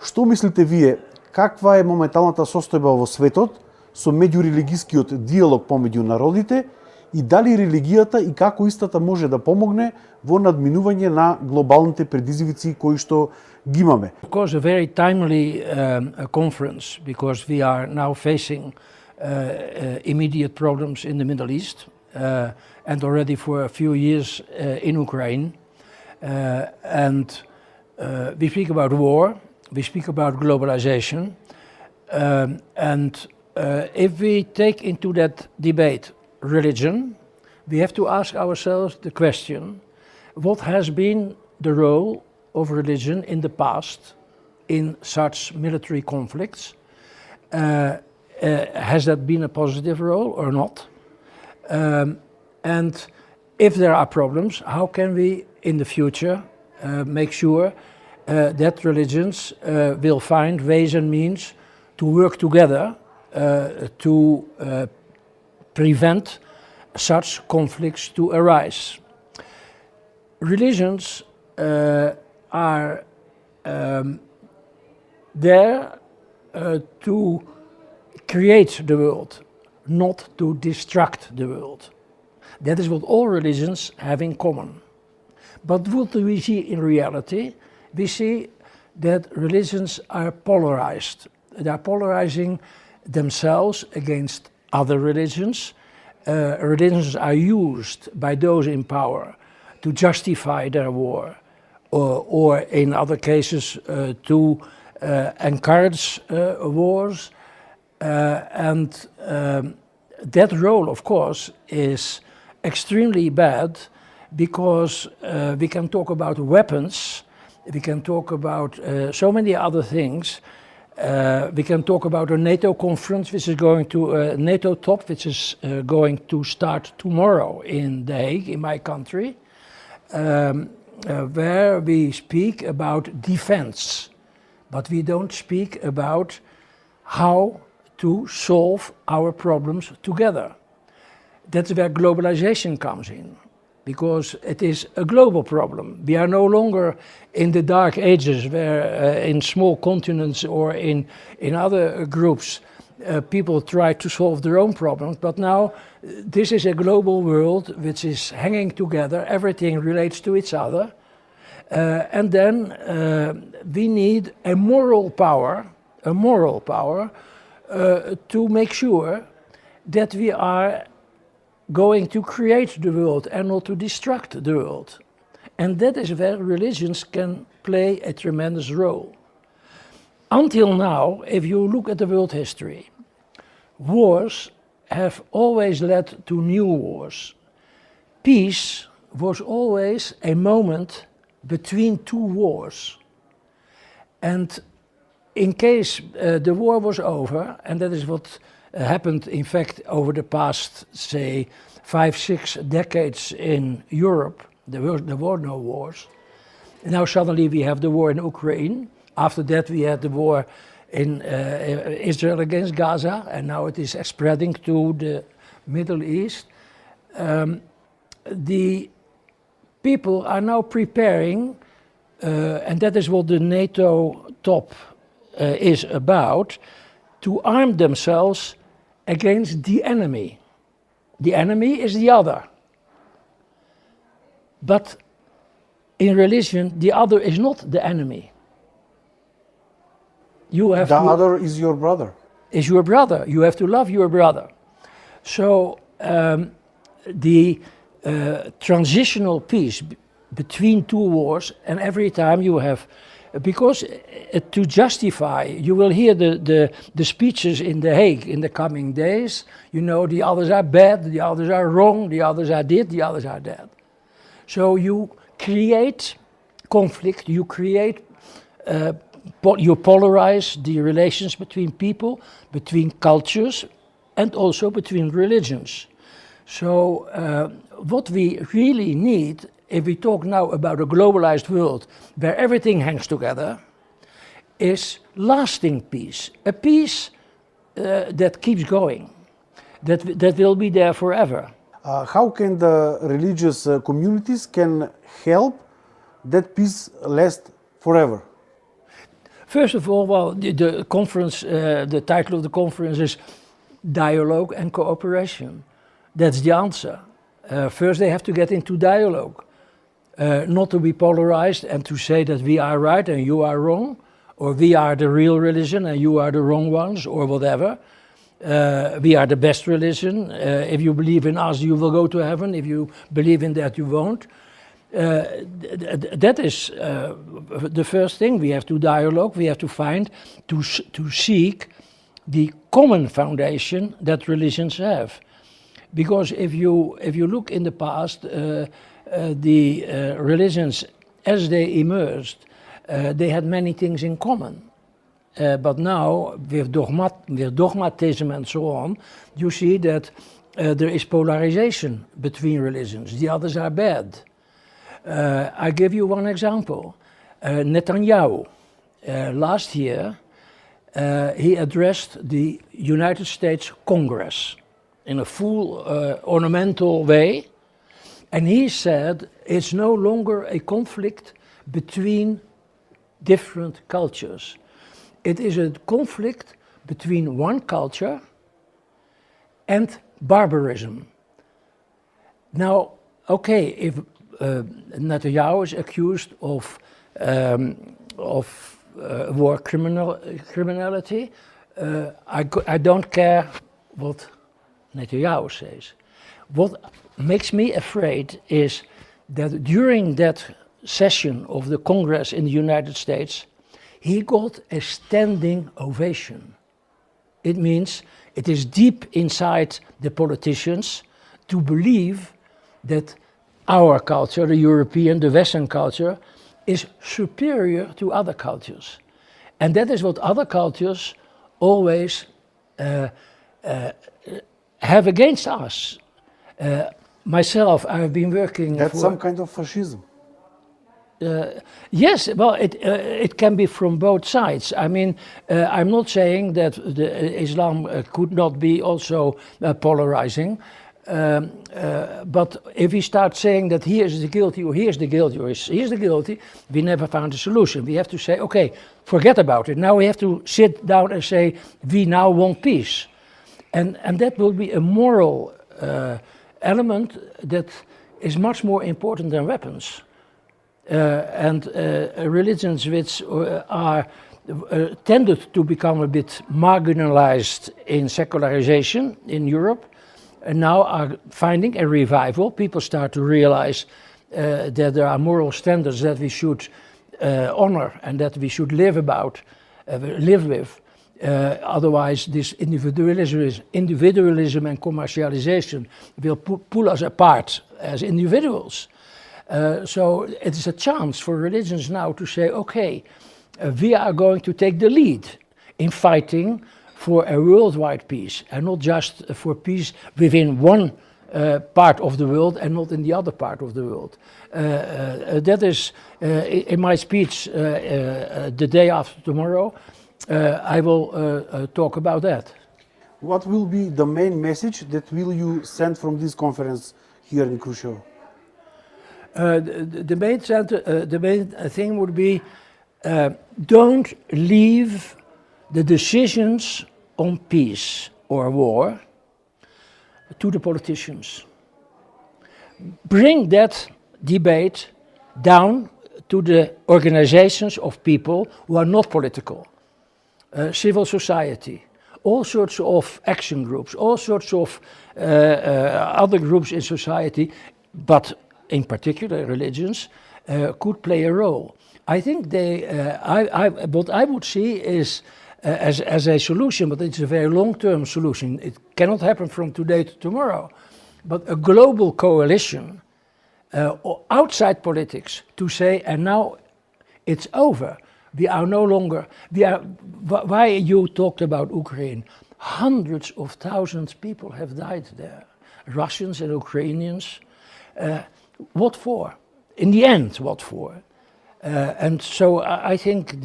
Што мислите вие, каква е моменталната состојба во светот со меѓурелигискиот диалог помеѓу народите и дали религијата и како истата може да помогне во надминување на глобалните предизвици кои што ги имаме? Of course, a very timely conference because we are now facing immediate problems in the Middle East and already for a few years in Ukraine. We speak about war, we speak about globalization, and if we take into that debate religion, we have to ask ourselves the question, what has been the role of religion in the past in such military conflicts? Has that been a positive role or not? And if there are problems, how can we in the future make sure that religions will find ways and means to work together to prevent such conflicts to arise? Religions are there to create the world, not to destruct the world. That is what all religions have in common. But what do we see in reality? We see that religions are polarized. They are polarizing themselves against other religions. Religions are used by those in power to justify their war, or in other cases to encourage wars. And that role, of course, is extremely bad because we can talk about weapons, we can talk about so many other things. We can talk about a NATO conference, which is going to NATO top, which is going to start tomorrow in The Hague, in my country, where we speak about defense, but we don't speak about how to solve our problems together. That's where globalization comes in, because it is a global problem. We are no longer in the dark ages where in small continents or in other groups people try to solve their own problems, but now this is a global world which is hanging together, everything relates to each other, and then we need a moral power to make sure that we are going to create the world and not to destruct the world. And that is where religions can play a tremendous role. Until now, if you look at the world history, wars have always led to new wars. Peace was always a moment between two wars. And in case the war was over, and that is what happened in fact over the past, say, 5-6 decades in Europe, there were no wars. Now suddenly we have the war in Ukraine. After that we had the war in Israel against Gaza, and now it is spreading to the Middle East. The people are now preparing, and that is what the NATO top is about, to arm themselves against the enemy. The enemy is the other. But in religion, the other is not the enemy. The other is your brother. Is your brother. You have to love your brother. So the transitional peace between two wars, and every time you have, because to justify, you will hear the speeches in The Hague in the coming days. You know, the others are bad, the others are wrong, the others are this, the others are that. So you create conflict, you create, you polarize the relations between people, between cultures, and also between religions. So what we really need, if we talk now about a globalized world where everything hangs together, is lasting peace. A peace that keeps going, that will be there forever. How can the religious communities can help that peace last forever? First of all, well, the conference, the title of the conference is Dialogue and Cooperation. That's the answer. First they have to get into dialogue, not to be polarized and to say that we are right and you are wrong, or we are the real religion and you are the wrong ones, or whatever. We are the best religion. If you believe in us, you will go to heaven. If you believe in that, you won't. That is the first thing. We have to dialogue. We have to find, to seek the common foundation that religions have. Because if you look in the past, the religions as they emerged, they had many things in common. But now, with dogmatism and so on, you see that there is polarization between religions. The others are bad. I give you one example. Netanyahu, last year, he addressed the United States Congress in a full ornamental way, and he said it's no longer a conflict between different cultures. It is a conflict between one culture and barbarism. Now, okay, if Netanyahu is accused of war criminality, I don't care what Netanyahu says. What makes me afraid is that during that session of the Congress in the United States, he got a standing ovation. It means it is deep inside the politicians to believe that our culture, the European, the Western culture, is superior to other cultures. And that is what other cultures always have against us. Myself, I have been working That's some kind of fascism. Yes, well, it can be from both sides. I mean, I'm not saying that Islam could not be also polarizing, but if we start saying that here's the guilty or here's the guilty or here's the guilty, we never found a solution. We have to say, okay, forget about it. Now we have to sit down and say, we now want peace. And that will be a moral element that is much more important than weapons. And religions which are tended to become a bit marginalized in secularization in Europe, and now are finding a revival. People start to realize that there are moral standards that we should honor and that we should live with. Otherwise, this individualism and commercialization will pull us apart as individuals. So it is a chance for religions now to say, okay, we are going to take the lead in fighting for a worldwide peace, and not just for peace within one part of the world and not in the other part of the world. That is, in my speech the day after tomorrow, I will talk about that. What will be the main message that will you send from this conference here in Khrushchev? The main thing would be don't leave the decisions on peace or war to the politicians. Bring that debate down to the organizations of people who are not political, civil society, all sorts of action groups, all sorts of other groups in society, but in particular religions, could play a role. I think what I would see is as a solution, but it's a very long-term solution. It cannot happen from today to tomorrow, but a global coalition outside politics to say, and now it's over. We are no longer, why you talked about Ukraine, hundreds of thousands of people have died there, Russians and Ukrainians. What for? In the end, what for? And so I think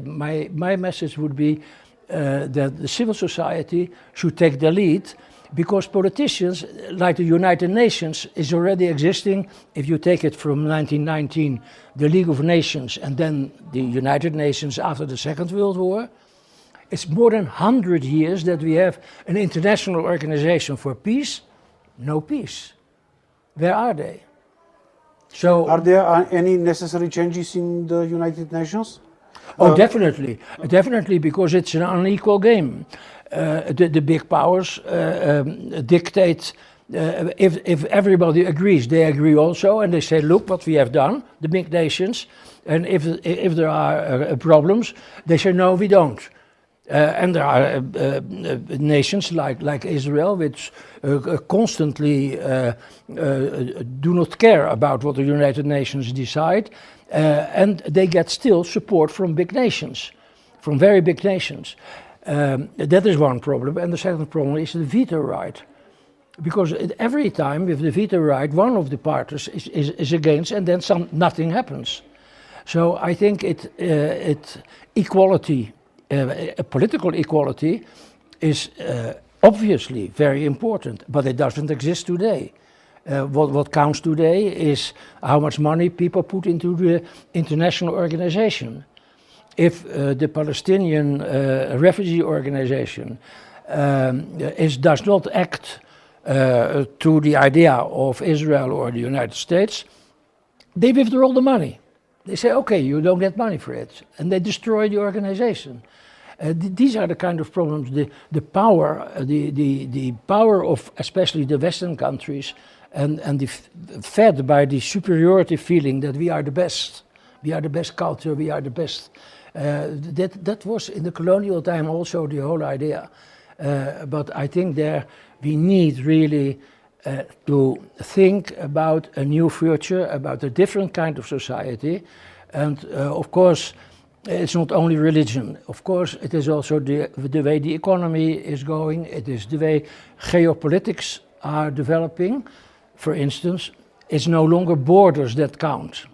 my message would be that the civil society should take the lead Because politicians, like the United Nations, is already existing. If you take it from 1919, the League of Nations, and then the United Nations after the Second World War, it's more than 100 years that we have an international organization for peace. No peace. Where are they? So, Are there any necessary changes in the United Nations? definitely, definitely, because it's an unequal game. The big powers dictate. If everybody agrees, they agree also, and they say, "Look what we have done." The big nations, and if there are problems, they say, "No, we don't." And there are nations like Israel, which constantly do not care about what the United Nations decide, and they get still support from big nations, from very big nations. That is one problem, and the second problem is the veto right. Because every time with the veto right, one of the parties is against, and then nothing happens. So I think equality, political equality, is obviously very important, but it doesn't exist today. What counts today is how much money people put into the international organization. If the Palestinian refugee organization does not act to the idea of Israel or the United States, they withdraw the money. They say, okay, you don't get money for it, and they destroy the organization. These are the kind of problems. The power of especially the Western countries, and fed by the superiority feeling that we are the best culture, we are the best. That was in the colonial time also the whole idea. But I think there we need really to think about a new future, about a different kind of society, and of course it's not only religion. Of course it is also the way the economy is going. It is the way geopolitics are developing. For instance, it's no longer borders that count.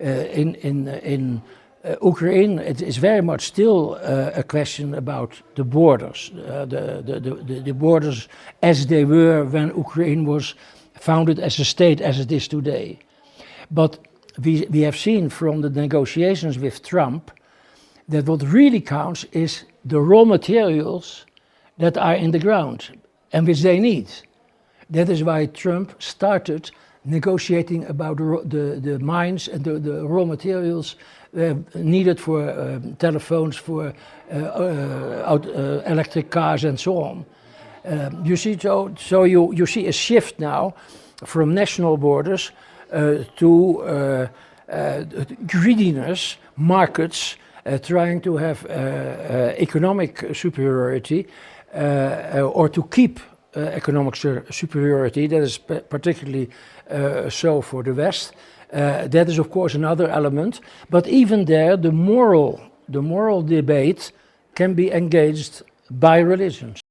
In Ukraine, it is very much still a question about the borders, the borders as they were when Ukraine was founded as a state as it is today. But we have seen from the negotiations with Trump that what really counts is the raw materials that are in the ground and which they need. That is why Trump started negotiating about the mines and the raw materials needed for telephones, for electric cars and so on. You see, so you see a shift now from national borders to greediness, markets, trying to have economic superiority or to keep economic superiority. That is particularly so for the West. That is of course another element, but even there the moral debate can be engaged by religions.